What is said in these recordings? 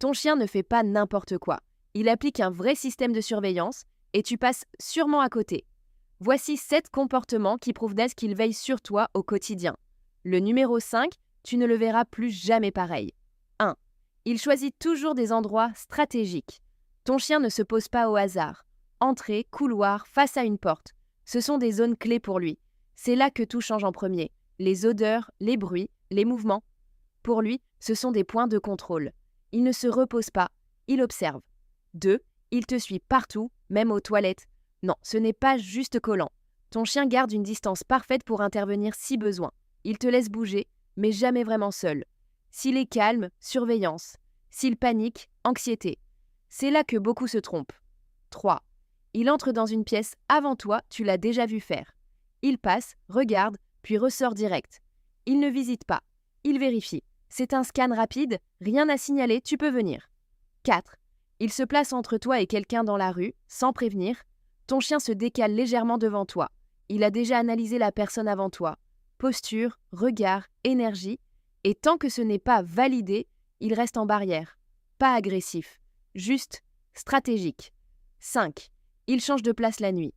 Ton chien ne fait pas n'importe quoi. Il applique un vrai système de surveillance et tu passes sûrement à côté. Voici 7 comportements qui prouvent qu'il veille sur toi au quotidien. Le numéro 5, tu ne le verras plus jamais pareil. 1. Il choisit toujours des endroits stratégiques. Ton chien ne se pose pas au hasard. Entrée, couloir, face à une porte. Ce sont des zones clés pour lui. C'est là que tout change en premier. Les odeurs, les bruits, les mouvements. Pour lui, ce sont des points de contrôle. Il ne se repose pas, il observe. 2. Il te suit partout, même aux toilettes. Non, ce n'est pas juste collant. Ton chien garde une distance parfaite pour intervenir si besoin. Il te laisse bouger, mais jamais vraiment seul. S'il est calme, surveillance. S'il panique, anxiété. C'est là que beaucoup se trompent. 3. Il entre dans une pièce avant toi, tu l'as déjà vu faire. Il passe, regarde, puis ressort direct. Il ne visite pas, il vérifie. C'est un scan rapide, rien à signaler, tu peux venir. 4. Il se place entre toi et quelqu'un dans la rue, sans prévenir. Ton chien se décale légèrement devant toi. Il a déjà analysé la personne avant toi. Posture, regard, énergie. Et tant que ce n'est pas validé, il reste en barrière. Pas agressif, juste stratégique. 5. Il change de place la nuit.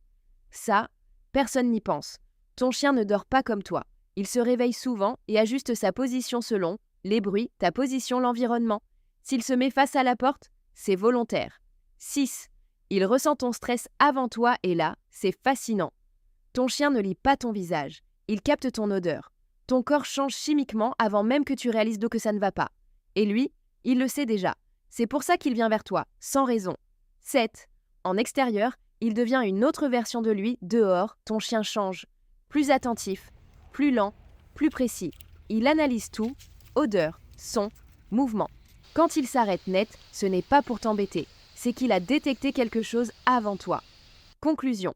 Ça, personne n'y pense. Ton chien ne dort pas comme toi. Il se réveille souvent et ajuste sa position selon les bruits, ta position, l'environnement. S'il se met face à la porte, c'est volontaire. 6. Il ressent ton stress avant toi et là, c'est fascinant. Ton chien ne lit pas ton visage. Il capte ton odeur. Ton corps change chimiquement avant même que tu réalises que ça ne va pas. Et lui, il le sait déjà. C'est pour ça qu'il vient vers toi, sans raison. 7. En extérieur, il devient une autre version de lui. Dehors, ton chien change. Plus attentif, plus lent, plus précis. Il analyse tout, odeur, son, mouvement. Quand il s'arrête net, ce n'est pas pour t'embêter. C'est qu'il a détecté quelque chose avant toi. Conclusion.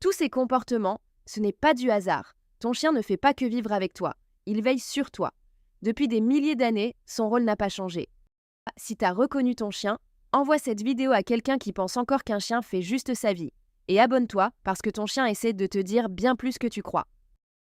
Tous ces comportements, ce n'est pas du hasard. Ton chien ne fait pas que vivre avec toi. Il veille sur toi. Depuis des milliers d'années, son rôle n'a pas changé. Si tu as reconnu ton chien, envoie cette vidéo à quelqu'un qui pense encore qu'un chien fait juste sa vie. Et abonne-toi parce que ton chien essaie de te dire bien plus que tu crois.